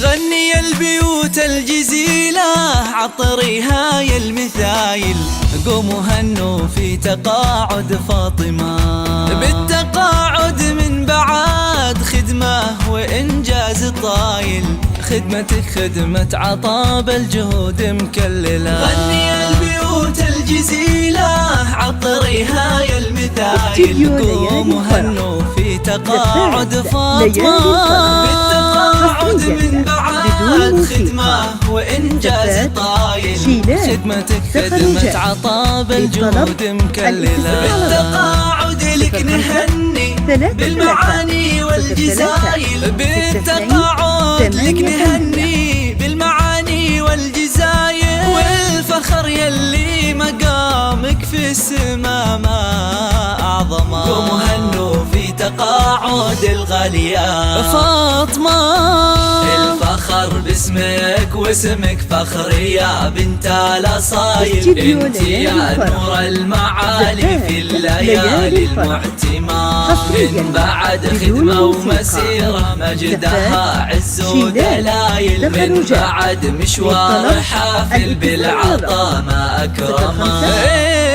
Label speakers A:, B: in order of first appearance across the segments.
A: غني البيوت الجزيلة عطريها يا المثايل، قوموا هنوا في تقاعد فاطمة. بالتقاعد من بعد خدمة وإنجاز طايل، خدمتك خدمة عطاب الجهود مكللة. غني البيوت الجزيلة عطريها يا المثايل، قوموا هنوا في تقاعد فاطمة. بالتقاعد من بعد خدمة وإنجاز طايل، خدمتك خدمة عطاب الجهود مكللة. بالتقاعد لك نهني بالمعاني والجزايل، بالتقاعد لك نهني بالمعاني والجزايل، والفخر يلي مقامك في السما ما أعظمه. قوموا هنوا في تقاعد الغالية فاطمة. الفخر باسمك واسمك فخر يا بنت الأصايل، انت يا نور المعالي في الليالي المعتمة. من بعد خدمة ومسيرة مجدها عز ودلايل، من بعد مشوار حافل بالعطا ما أكرمه.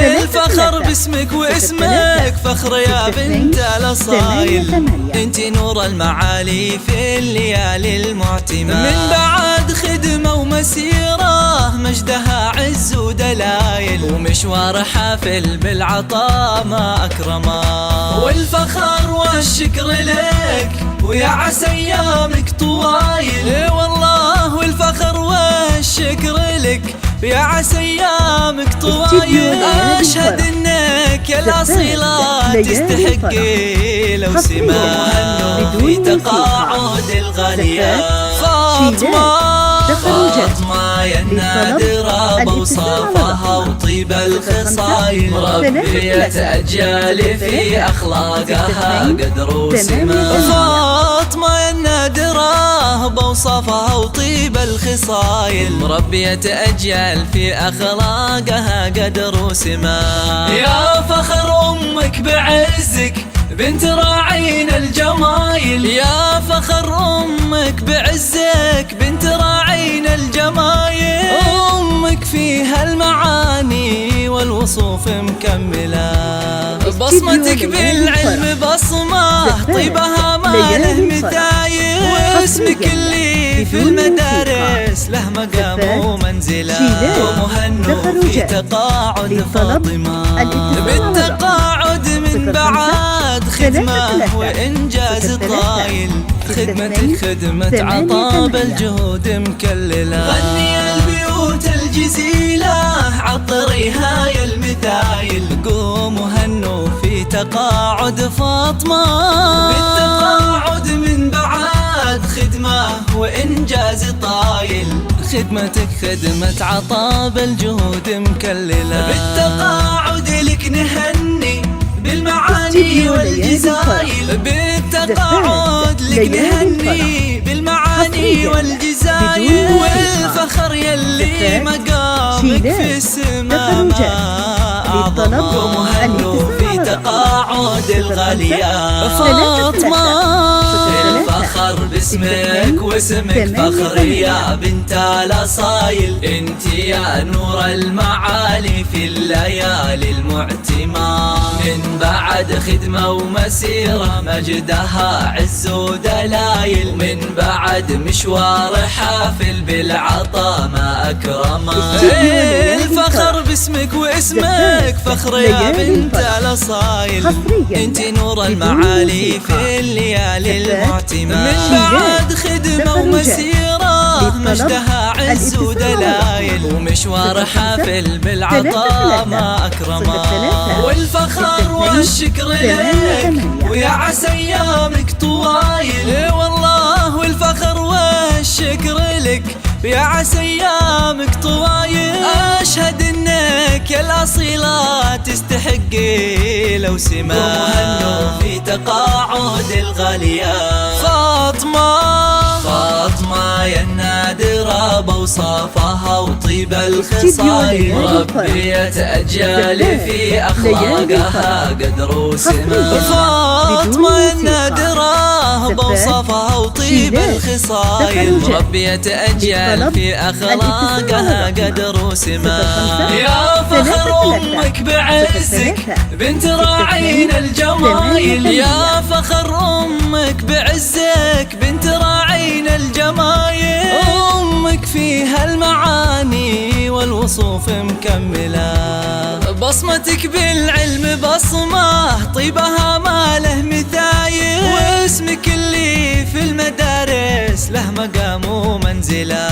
A: الفخر باسمك واسمك فخر يا بنت الأصايل، انت نور المعالي في الليالي المعتمة. من بعد خدمة ومسيرة مجدها عز ودلايل، ومشوار حافل بالعطا ما أكرمه. والفخر والشكر لك ويا عسى ايامك طوايل، والله والفخر والشكر لك يا عسى ايامك طوايل. اشهد انك يا الاصيلة تستحقي لو سما في تقاعد الغالية فاطمة. فاطمة يا النادرة بوصافها وطيب الخصايل، مربية أجيال في أخلاقها قدر وسما. فاطمة يا النادرة بوصافها وطيب الخصايل، مربية أجيال في أخلاقها قدر وسما. يا فخر أمك بعزك بنت راعين الجمايل، يا فخر أمك بعزك بنت راعين الجمايل. أمك فيها المعاني والوصوف مكملة، بصمتك بالعلم بصمة طيبها ما له مثايل، واسمك اللي في المدارس له مقام ومنزلة. قوموا هنوا في تقاعد فاطمة. بالتقاعد من بعد خدمة وإنجاز طايل، خدمتك خدمة عطاب الجهود مكللة. غني البيوت الجزيلة عطريها يا المثايل، قوموا هنوا في تقاعد فاطمة. بالتقاعد من بعد خدمة وإنجاز طايل، خدمتك خدمة عطاب الجهود مكللة. بالتقاعد لك نهني بالمعاني والجزايل، بالتقاعد لك نهني بالمعاني والجزايل، والفخر يلي مقامك في السما ما أعظمه. قوموا هنوا في تقاعد الغالية فاطمة. الفخر باسمك واسمك فخر يا بنت الأصايل، انت يا نور المعالي في الليالي المعتمة. من بعد خدمة ومسيرة مجدها عز ودلايل، من بعد مشوار حافل بالعطا ما أكرمه. الفخر باسمك واسمك فخر يا بنت الأصايل، انت نور المعالي في الليالي المعتمة. من بعد خدمة ومسيرة مجدها عز ودلايل، ومشوار حافل بالعطا ما أكرمه. والفخر والشكر لك ويا عسى ايامك طوايل، والله والفخر والشكر لك يا عسى ايامك طوايل. اشهد انك يا الاصيلة تستحقي لو سما. قوموا هنوا في تقاعد الغالية فاطمة. فاطمة يا النادرة بأوصافها وطيب الخصايل، ربية أجيال في أخلاقها قدر وسما. فاطمة النادرة بأوصافها وطيب الخصايل، ربية أجيال في أخلاقها قدر وسما. يا فخر أمك بعزك بنت راعين الجمايل، يا فخر أمك بعزك بنت راعين الجمايل. أمك فيها المعاني والوصوف مكملة، بصمتك بالعلم بصمة طيبها ما له مثايل، واسمك اللي في المدارس له مقام ومنزلة.